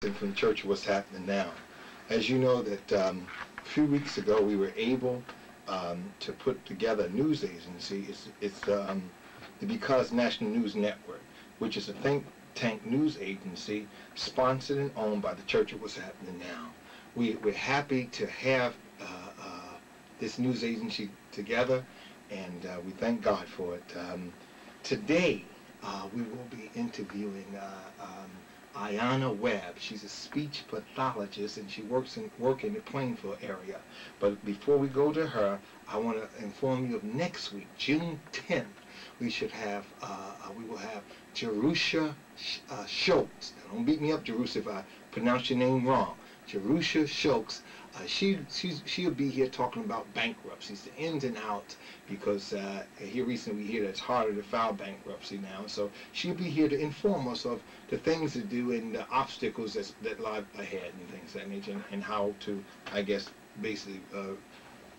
from the church what's happening now. As you know that a few weeks ago we were able to put together a news agency. It's the Because National News Network, which is a think tank news agency sponsored and owned by the church of what's happening now. We're happy to have this news agency together, and we thank God for it. Today we will be interviewing Ayana Webb. She's a speech pathologist, and she works in the Plainfield area. But before we go to her, I want to inform you of next week, June 10th. We should have we will have Jerusha Schultz. Now, don't beat me up, Jerusha, if I pronounce your name wrong. Jerusha Schultz. She'll be here talking about bankruptcies, the ins and outs, because here recently we hear that it's harder to file bankruptcy now. So she'll be here to inform us of the things to do and the obstacles that lie ahead and things of that nature, and how to, I guess, basically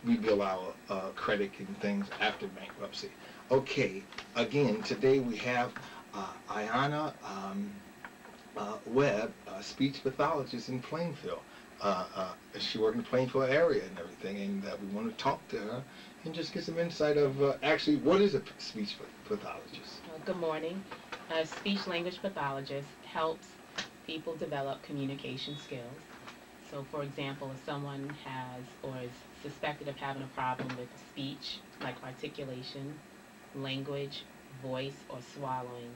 rebuild our credit and things after bankruptcy. Okay, again, today we have Ayana Webb, a speech pathologist in Plainfield. She works in the Plainfield area and everything, and we want to talk to her and just get some insight of actually what is a speech pathologist. Good morning. A speech language pathologist helps people develop communication skills. So, for example, if someone has or is suspected of having a problem with speech, like articulation, language, voice, or swallowing,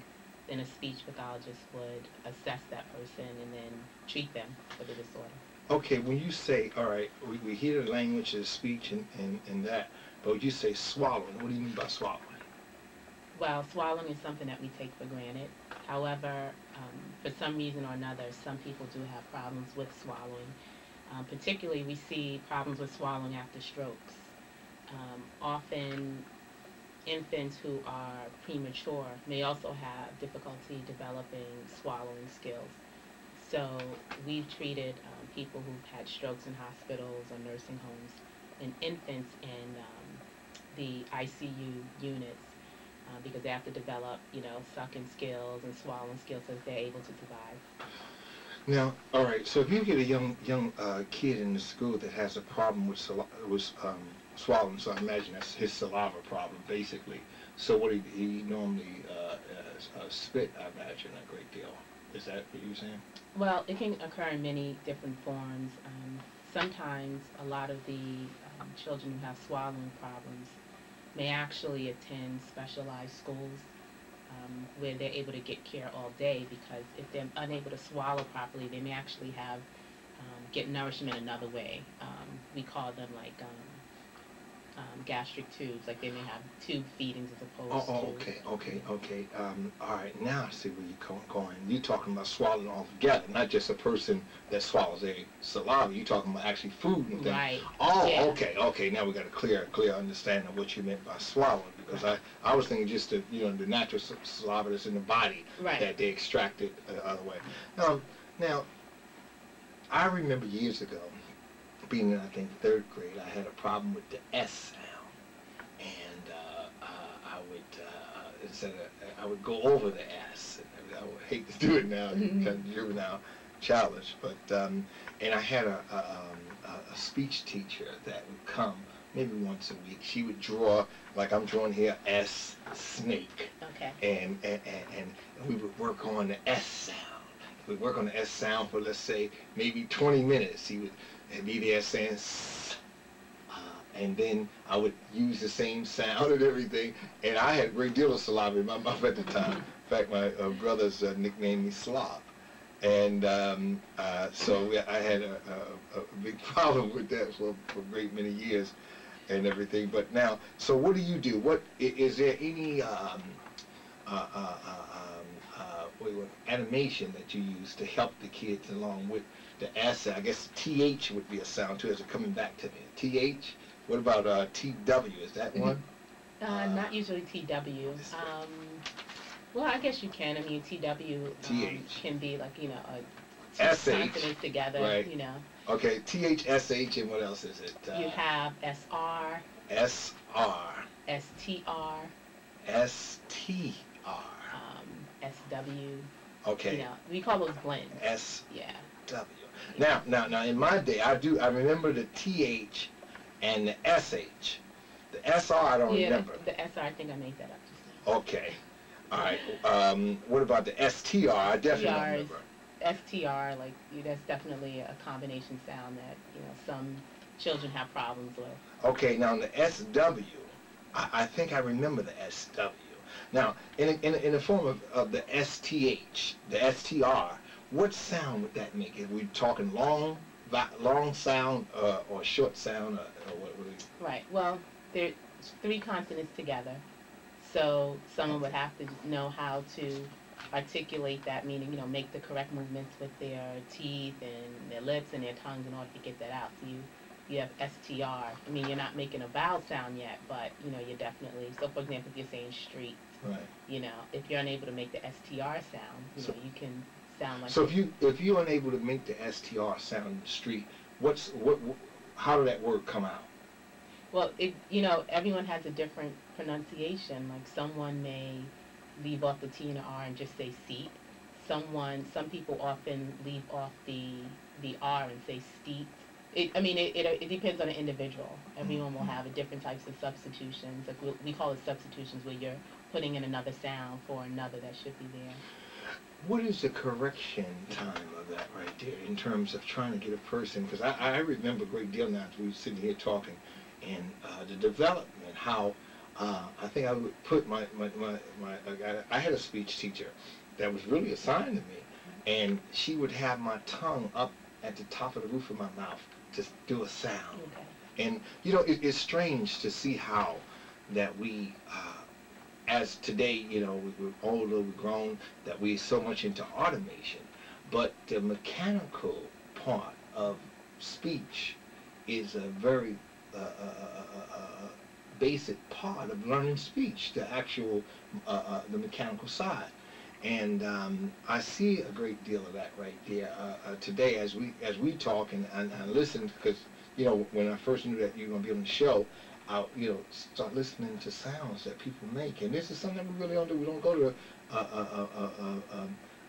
then a speech pathologist would assess that person and then treat them for the disorder. Okay, when you say, all right, we hear the language of speech and that, but when you say swallowing, what do you mean by swallowing? Well, swallowing is something that we take for granted. However, for some reason or another, some people do have problems with swallowing. Particularly, we see problems with swallowing after strokes. Often, infants who are premature may also have difficulty developing swallowing skills. So we've treated people who've had strokes in hospitals or nursing homes, and infants in the ICU units because they have to develop, sucking skills and swallowing skills so that they're able to survive. Now, all right. So if you get a young kid in the school that has a problem with swallowing, so I imagine that's his saliva problem, basically. So what he normally spit, I imagine, a great deal. Is that what you're saying? Well, it can occur in many different forms. Sometimes a lot of the children who have swallowing problems may actually attend specialized schools where they're able to get care all day, because if they're unable to swallow properly, they may actually have get nourishment another way. We call them like gastric tubes, like they may have tube feedings as opposed to... Okay. All right, now I see where you're going. You're talking about swallowing altogether, not just a person that swallows their saliva. You're talking about actually food and things. Right. Oh, yeah. Okay. Now we got a clear understanding of what you meant by swallowing, because I was thinking just the natural saliva that's in the body, right, that they extracted the other way. Now, I remember years ago, being in, I think, 3rd grade, I had a problem with the S sound, and I would instead of I would go over the S. And I would hate to do it now, kind of juvenile, childish, but and I had a speech teacher that would come maybe once a week. She would draw, like I'm drawing here, S, snake, okay, and we would work on the S sound. We'd work on the S sound for, let's say, maybe 20 minutes. He would be there saying, and then I would use the same sound and everything. And I had a great deal of saliva in my mouth at the time. In fact, my brothers nicknamed me Slob. And so I had a big problem with that for a great many years and everything. But now, so what do you do? What is there any animation that you use to help the kids along with the S? I guess TH would be a sound too, as it's coming back to me. TH. What about TW? Is that one? Not usually TW. Well, I guess you can. I mean, TW can be like, two consonants together, right. Okay, THSH, and what else is it? You have SR. SR. STR. STR. SW. Okay. We call those blends. S. Yeah. SW. Now, in my day, I remember the TH and the SH. The SR, I don't remember. The SR, I think I made that up just now. Okay. All right. What about the STR? I definitely don't remember. STR, like, that's definitely a combination sound that, some children have problems with. Okay, now the SW, I think I remember the SW. Now, in the form of the STH, the STR, what sound would that make? Are we talking long sound or short sound? Or what would it? Right. Well, there's 3 consonants together, so someone would have to know how to articulate that, meaning, make the correct movements with their teeth and their lips and their tongues in order to get that out. So you have STR. I mean, you're not making a vowel sound yet, but, you're definitely, so for example, if you're saying street, right. If you're unable to make the STR sound, you can sound like. So if you're unable to make the STR sound in the street, how did that word come out? Well, everyone has a different pronunciation. Like, someone may leave off the T and the R and just say seat. Some people often leave off the R and say steep. It depends on the individual. Everyone will have different types of substitutions. Like, we call it substitutions, where you're putting in another sound for another that should be there. What is the correction time of that right there in terms of trying to get a person? Because I remember a great deal now as we were sitting here talking, and the development, how I think I would put I had a speech teacher that was really assigned to me, and she would have my tongue up at the top of the roof of my mouth to do a sound. Okay. And, it's strange to see how that we, as today, we're older, we're grown, that we're so much into automation. But the mechanical part of speech is a very basic part of learning speech, the actual, the mechanical side. And I see a great deal of that right there today as we talk and listen, because when I first knew that you were going to be on the show, I start listening to sounds that people make, and this is something that we really don't do. We don't go to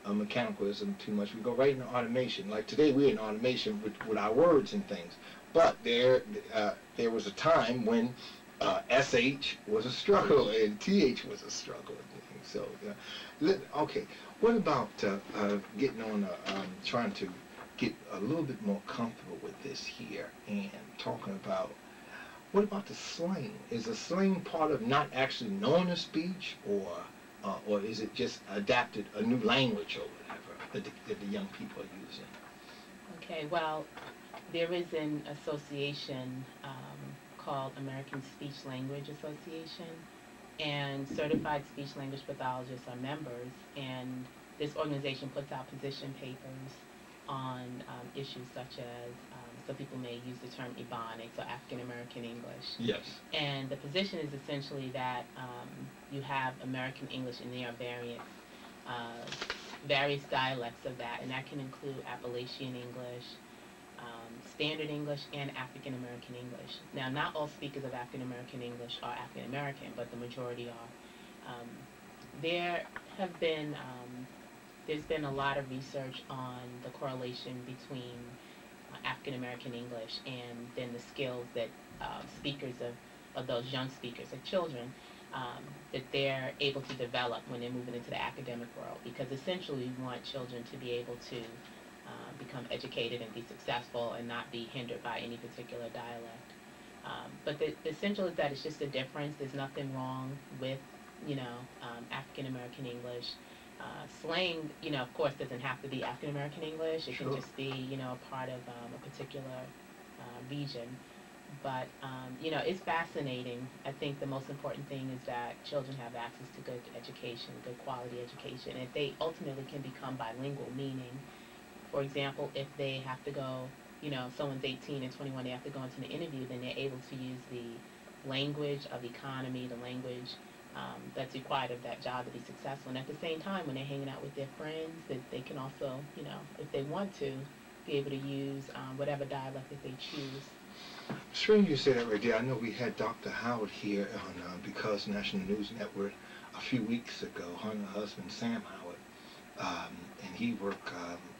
a mechanicalism too much. We go right into automation. Like today, we're in automation with our words and things. But there was a time when SH was a struggle and TH was a struggle. So, okay, what about getting on, trying to get a little bit more comfortable with this here and talking about, what about the slang? Is the slang part of not actually knowing the speech, or is it just adapted a new language or whatever that the young people are using? Okay, well, there is an association called American Speech Language Association, and certified speech language pathologists are members, and this organization puts out position papers on issues such as, some people may use the term Ebonics or African American English. Yes. And the position is essentially that you have American English, and there are various dialects of that, and that can include Appalachian English, Standard English, and African American English. Now, not all speakers of African American English are African American, but the majority are. There's been a lot of research on the correlation between African American English and then the skills that speakers of those young speakers, like children, that they're able to develop when they're moving into the academic world. Because essentially we want children to be able to become educated and be successful and not be hindered by any particular dialect. But the essential is that it's just a difference. There's nothing wrong with, African American English. Slang, of course, doesn't have to be African American English. It can just be, a part of a particular region. But, it's fascinating. I think the most important thing is that children have access to good education, good quality education. And if they ultimately can become bilingual, meaning, for example, if they have to go, someone's 18 and 21, they have to go into an interview, then they're able to use the language of the economy, the language that's required of that job to be successful. And at the same time, when they're hanging out with their friends, that they can also, if they want to, be able to use whatever dialect that they choose. Strange you say that right there. I know we had Dr. Howard here on Because National News Network a few weeks ago, her and her husband Sam Howard, and he worked,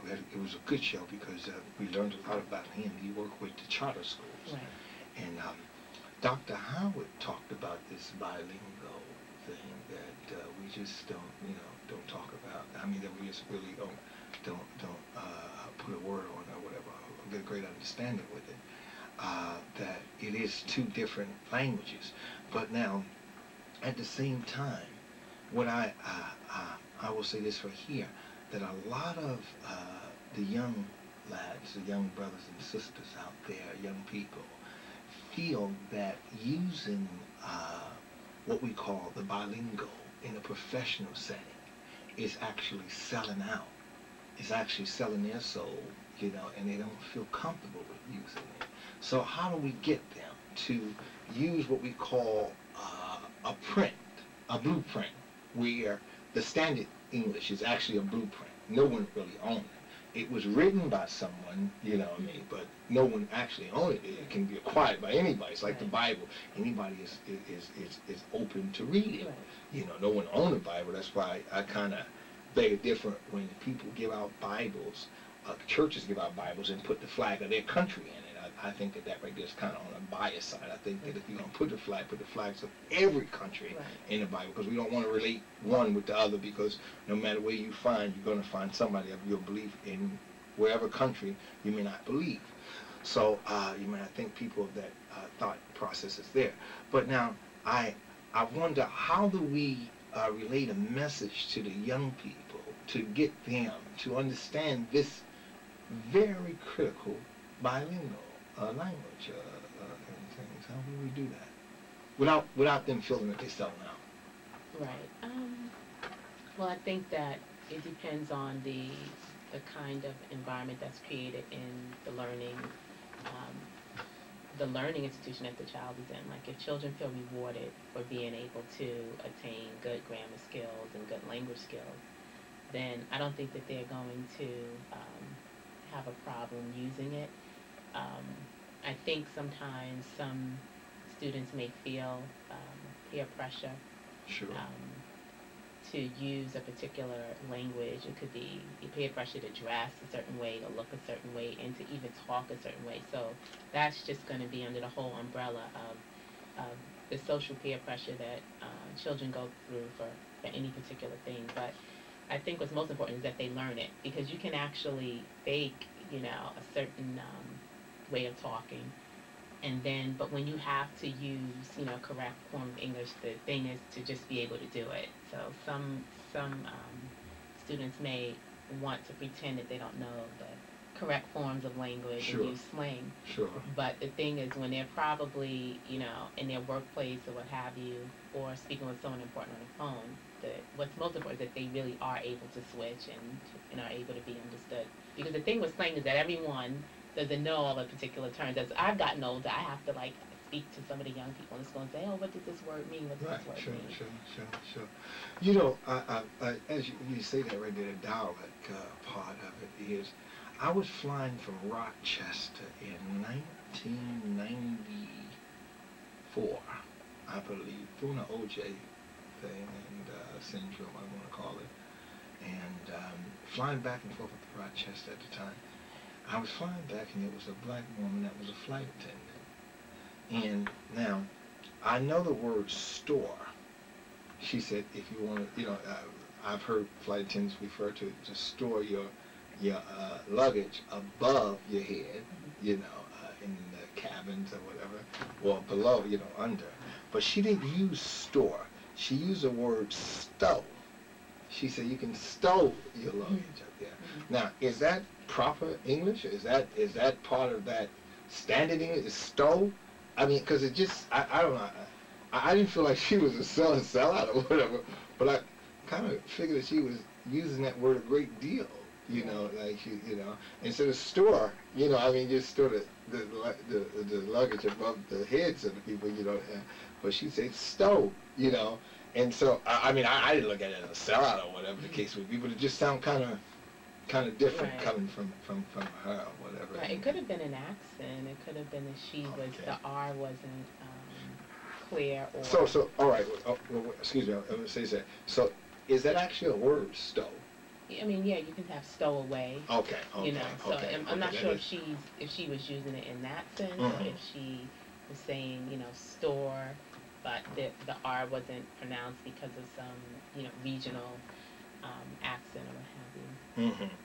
it was a good show because we learned a lot about him. He worked with the charter schools. Right. And Dr. Howard talked about this bilingual thing that we just don't talk about. I mean, that we just really don't put a word on or whatever, or get a great understanding with it. That it is two different languages. But now, at the same time, what I will say this right here, that a lot of the young lads, the young brothers and sisters out there, young people, feel that using what we call the bilingual in a professional setting is actually selling out. It's actually selling their soul, and they don't feel comfortable with using it. So how do we get them to use what we call a blueprint, where the standard English is actually a blueprint. No one really owned it. It was written by someone, but no one actually owned it. It can be acquired by anybody. It's like the Bible. Anybody is open to read it. Right. No one owned the Bible. That's why I kind of beg a different when people give out Bibles, churches give out Bibles and put the flag of their country in it. I think that right there is kind of on a bias side. I think that if you're going to put the flags of every country in the Bible, because we don't want to relate one with the other, because no matter where you find, you're going to find somebody of your belief in wherever country you may not believe. So you may not think people of that thought process is there. But now I wonder, how do we relate a message to the young people to get them to understand this very critical bilingual language and things? How do we do that without them feeling that they're selling out? Right. Well, I think that it depends on the kind of environment that's created in the learning institution that the child is in. Like, if children feel rewarded for being able to attain good grammar skills and good language skills, then I don't think that they're going to have a problem using it. I think sometimes some students may feel peer pressure to use a particular language. It could be peer pressure to dress a certain way, to look a certain way, and to even talk a certain way. So that's just going to be under the whole umbrella of the social peer pressure that children go through for any particular thing. But I think what's most important is that they learn it, because you can actually fake, a certain way of talking, and then, but when you have to use, correct form of English, the thing is to just be able to do it. So some students may want to pretend that they don't know the correct forms of language and use slang. Sure. But the thing is, when they're probably, in their workplace or what have you, or speaking with someone important on the phone, what's most important is that they really are able to switch and are able to be understood. Because the thing with slang is that everyone doesn't know all the particular terms. As I've gotten older, I have to speak to some of the young people and just go and say, oh, what does this word mean? What does this word mean? Sure. As you say that right there, the dialect part of it is, I was flying from Rochester in 1994, I believe, doing an OJ thing and syndrome, I want to call it, and flying back and forth with Rochester at the time. I was flying back, and it was a black woman that was a flight attendant. And now, I know the word store. She said, if you want to, I've heard flight attendants refer to store your luggage above your head, in the cabins or whatever, or below, under. But she didn't use store. She used the word stow. She said you can stow your luggage up there. Now, is that proper English? Is that part of that standard English? Is stow? I mean, because it just, I don't know. I didn't feel like she was a sellout or whatever, but I kind of figured that she was using that word a great deal. Instead of store, just store the luggage above the heads of the people, but she said stow, and so, I didn't look at it as a sellout or whatever the case would be, but it just sounded kind of different coming from her or whatever. Right. It could have been an accent. It could have been that the R wasn't clear. Or all right, excuse me, I'm going to say that. So, is that actually a word, stow? I mean, yeah, you can have stow away. Okay, You know, so okay, I'm not okay, sure that is, if she was using it in that sense, or mhm. if she was saying, you know, store, but the R wasn't pronounced because of some, you know, regional accent or what have you. Mhm.